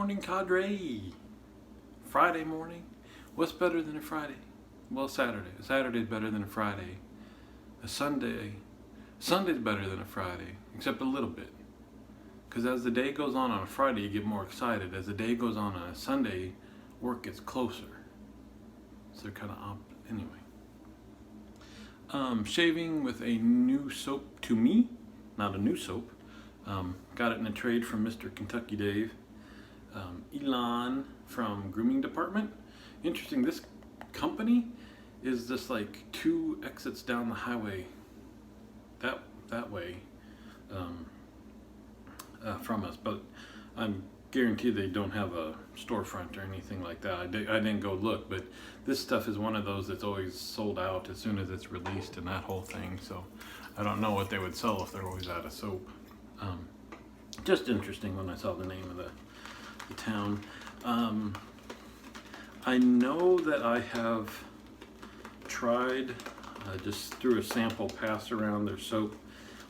morning, cadre. Friday morning. What's better than a Friday? Well, Saturday. A Saturday's better than a Friday. A Sunday's better than a Friday, except a little bit. Because as the day goes on a Friday, you get more excited. As the day goes on a Sunday, work gets closer. So they're kind of anyway. Shaving with a new soap to me, not a new soap. Got it in a trade from Mr. Kentucky Dave. Elan from Grooming Department. Interesting, this company is just like 2 exits down the highway that way from us, but I'm guaranteed they don't have a storefront or anything like that. I didn't go look, but this stuff is one of those that's always sold out as soon as it's released and that whole thing, so I don't know what they would sell if they're always out of soap. Just interesting when I saw the name of the town. I know that I have tried just through a sample pass around their soap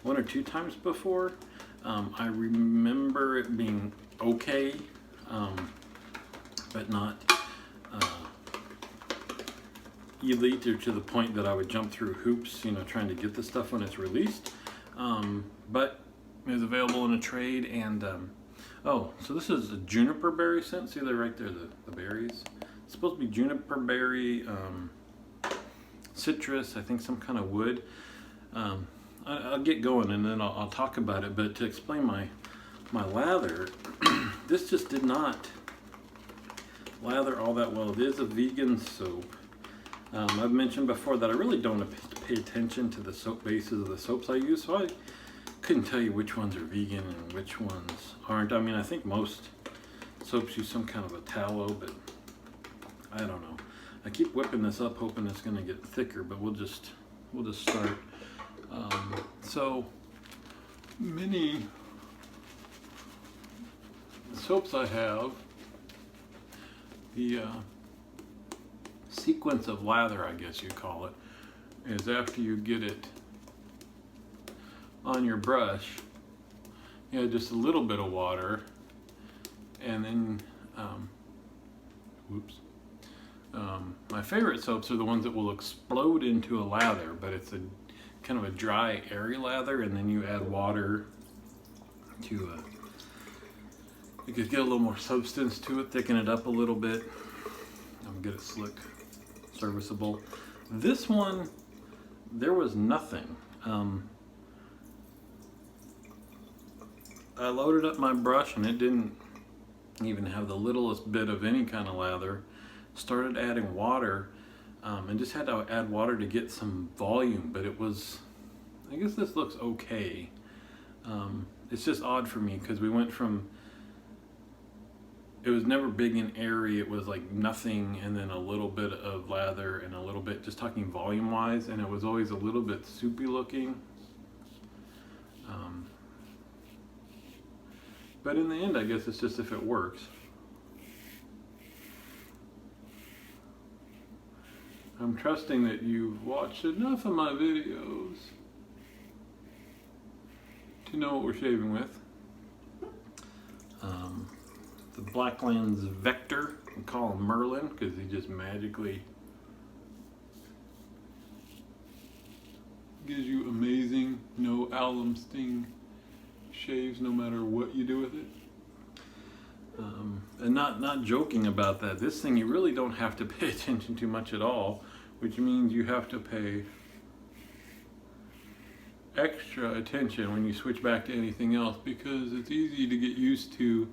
1 or 2 times before. I remember it being okay, but not elite or to the point that I would jump through hoops, trying to get the stuff when it's released. But it was available in a trade, and oh, so this is a juniper berry scent. See there right there, the berries? It's supposed to be juniper berry, citrus, I think some kind of wood. I'll get going and then I'll talk about it, but to explain my lather, this just did not lather all that well. It is a vegan soap. I've mentioned before that I really don't pay attention to the soap bases of the soaps I use, so I couldn't tell you which ones are vegan and which ones aren't. I mean, I think most soaps use some kind of a tallow, but I don't know. I keep whipping this up hoping it's going to get thicker, but we'll just start. So many soaps I have, the sequence of lather, I guess you call it, is after you get it on your brush, just a little bit of water, and then my favorite soaps are the ones that will explode into a lather, but it's a kind of a dry, airy lather, and then you add water to you could get a little more substance to it, thicken it up a little bit, get it slick, serviceable. This one, there was nothing. I loaded up my brush and it didn't even have the littlest bit of any kind of lather. Started adding water, and just had to add water to get some volume, but it was, I guess this looks okay. It's just odd for me because we went from, it was never big and airy, it was like nothing and then a little bit of lather and a little bit, just talking volume wise, and it was always a little bit soupy looking. But in the end, I guess it's just if it works. I'm trusting that you've watched enough of my videos to know what we're shaving with. The Blacklands Vector, we call him Merlin because he just magically gives you amazing, no alum sting shaves no matter what you do with it. And not joking about that, this thing you really don't have to pay attention to much at all, which means you have to pay extra attention when you switch back to anything else, because it's easy to get used to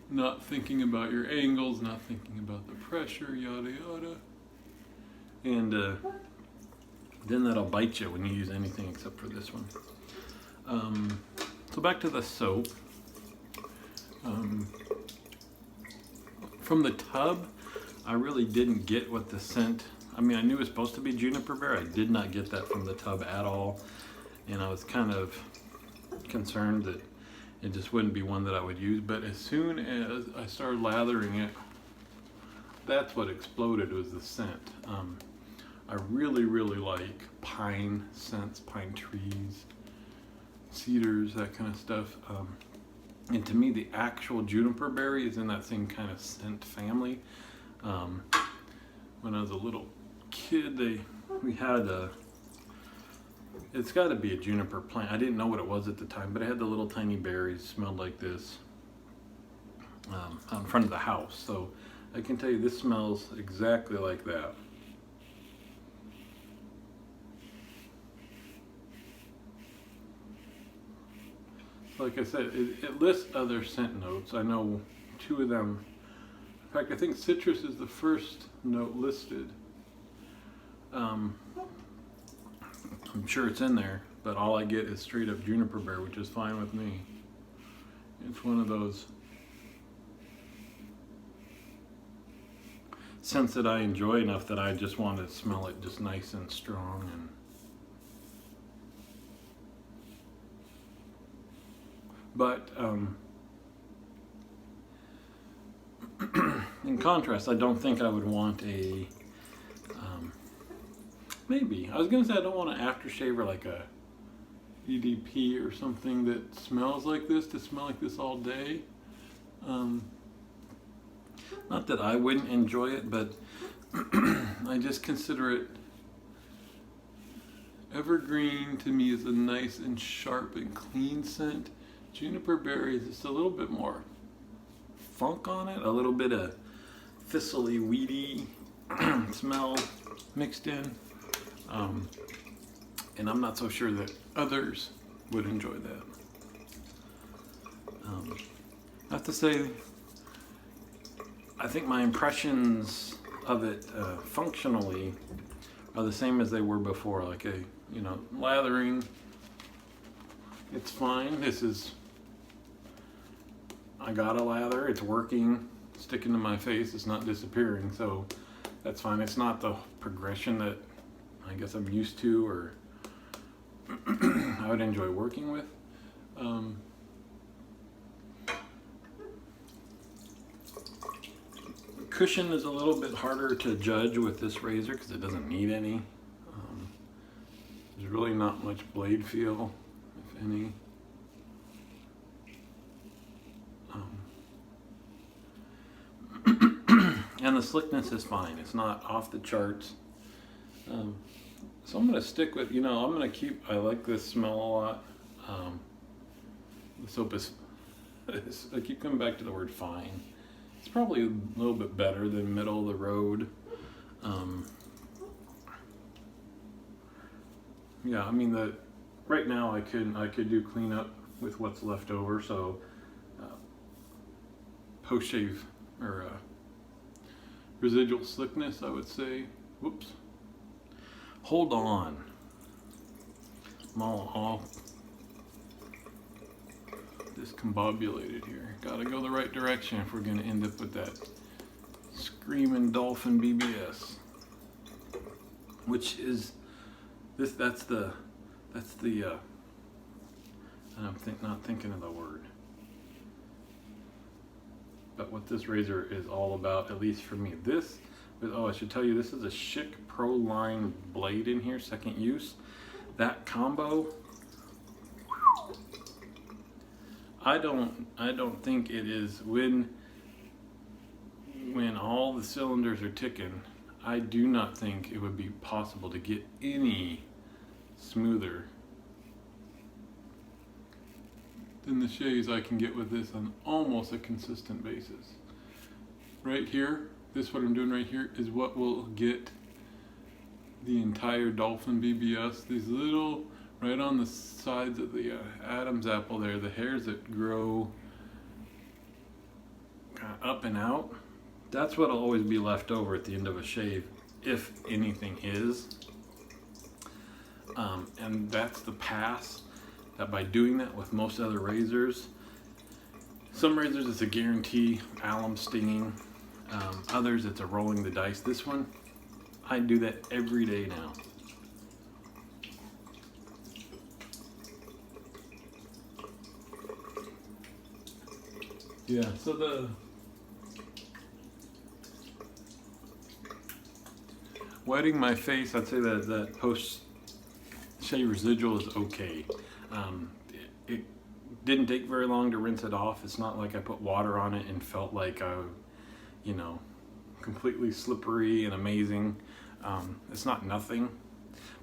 not thinking about your angles, not thinking about the pressure, yada yada, and then that'll bite you when you use anything except for this one. So back to the soap. From the tub, I really didn't get what the scent, I mean, I knew it was supposed to be juniper berry. I did not get that from the tub at all, and I was kind of concerned that it just wouldn't be one that I would use. But as soon as I started lathering it, that's what exploded, was the scent. I really like pine scents, pine trees, cedars, that kind of stuff. And to me, the actual juniper berry is in that same kind of scent family. When I was a little kid, we had it's got to be a juniper plant. I didn't know what it was at the time, but it had the little tiny berries, smelled like this, out in front of the house. So I can tell you this smells exactly like that. Like I said, it lists other scent notes. I know 2 of them. In fact, I think citrus is the first note listed. I'm sure it's in there, but all I get is straight up juniper berry, which is fine with me. It's one of those scents that I enjoy enough that I just want to smell it just nice and strong. And but in contrast, I don't think I would want a maybe I was gonna say I don't want an aftershave or like a EDP or something that smells like this to smell like this all day. Not that I wouldn't enjoy it, but I just consider it evergreen. To me is a nice and sharp and clean scent. Juniper berry is just a little bit more funk on it, a little bit of thistly, weedy smell mixed in. And I'm not so sure that others would enjoy that. I have to say, I think my impressions of it functionally are the same as they were before. Like lathering, it's fine. I got a lather, it's working, sticking to my face, it's not disappearing, so that's fine. It's not the progression that I guess I'm used to or I would enjoy working with. Cushion is a little bit harder to judge with this razor because it doesn't need any. There's really not much blade feel, if any. And the slickness is fine. It's not off the charts. So I'm going to stick with, I like this smell a lot. The soap is, I keep coming back to the word fine. It's probably a little bit better than middle of the road. Yeah, I mean, right now I could do cleanup with what's left over, so PostShave or residual slickness, I would say. Whoops. Hold on. I'm all discombobulated here. Gotta go the right direction if we're gonna end up with that screaming dolphin BBS. Which is this? That's the. I'm not thinking of the word. But what this razor is all about, at least for me, I should tell you, this is a Schick Pro Line blade in here, second use. That combo, I don't think it is, when all the cylinders are ticking, I do not think it would be possible to get any smoother than the shaves I can get with this on almost a consistent basis. Right here, what I'm doing right here is what will get the entire dolphin BBS. These little, right on the sides of the Adam's apple there, the hairs that grow kind of up and out, that's what'll always be left over at the end of a shave, if anything is. And that's the pass. That by doing that with most other razors, some razors it's a guarantee alum stinging, others it's a rolling the dice. This one, I do that every day now. Yeah, so the wetting my face, I'd say that post-shave residual is okay. It Didn't take very long to rinse it off. It's not like I put water on it and felt like you know, completely slippery and amazing. It's not nothing.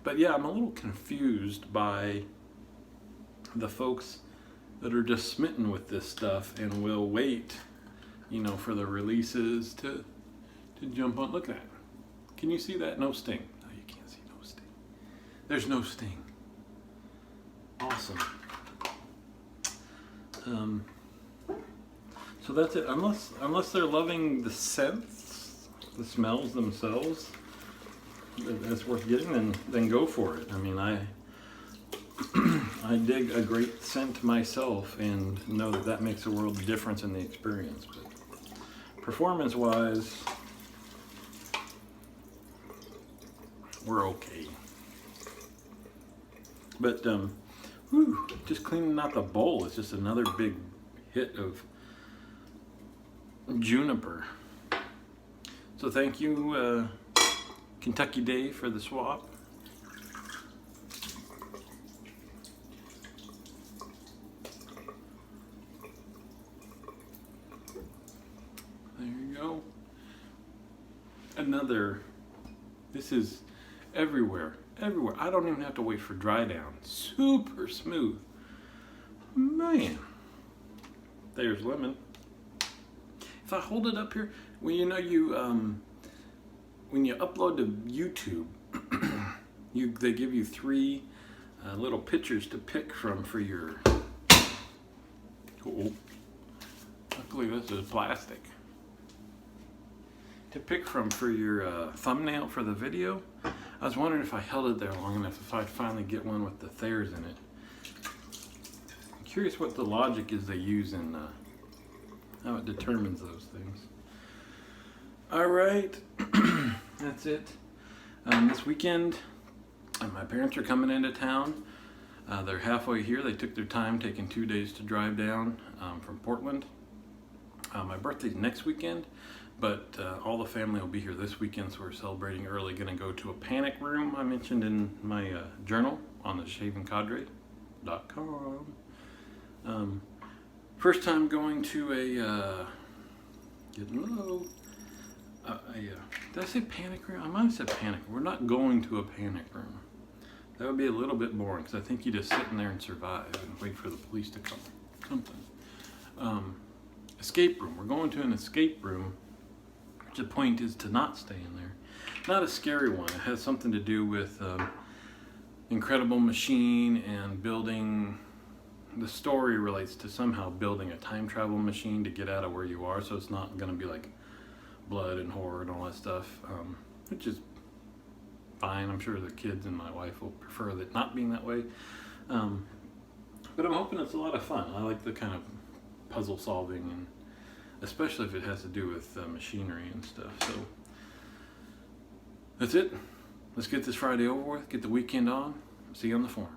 But yeah, I'm a little confused by the folks that are just smitten with this stuff and will wait, you know, for the releases to jump on. Look at that. Can you see that? No sting. No, you can't see no sting. There's no sting. Awesome. So that's it. Unless they're loving the scents, the smells themselves, that's worth getting, then go for it. I mean, I dig a great scent myself and know that makes a world of difference in the experience. But performance-wise, we're okay. But just cleaning out the bowl is just another big hit of juniper. So thank you, Kentucky Dave, for the swap. There you go. Another. This is everywhere. Everywhere. I don't even have to wait for dry down. Super smooth. Man. There's lemon. If I hold it up here, well, you know, when you upload to YouTube, they give you 3 little pictures to pick from for your. Oh, luckily this is plastic. To pick from for your thumbnail for the video. I was wondering if I held it there long enough, if I'd finally get one with the Thayers in it. I'm curious what the logic is they use in how it determines those things. Alright, that's it. This weekend, my parents are coming into town. They're halfway here. They took their time, taking 2 days to drive down from Portland. My birthday's next weekend. But all the family will be here this weekend, so we're celebrating early. Going to go to a panic room I mentioned in my journal on the shavencadre.com. First time going to a, getting low, did I say panic room? I might have said panic. We're not going to a panic room. That would be a little bit boring, because I think you just sit in there and survive and wait for the police to come. Something. Escape room. We're going to an escape room. The point is to not stay in there. Not a scary one. It has something to do with incredible machine and building. The story relates to somehow building a time travel machine to get out of where you are, so it's not going to be like blood and horror and all that stuff, which is fine. I'm sure the kids and my wife will prefer that not being that way. But I'm hoping it's a lot of fun. I like the kind of puzzle solving, and especially if it has to do with machinery and stuff. So that's it. Let's get this Friday over with, get the weekend on. See you on the forum.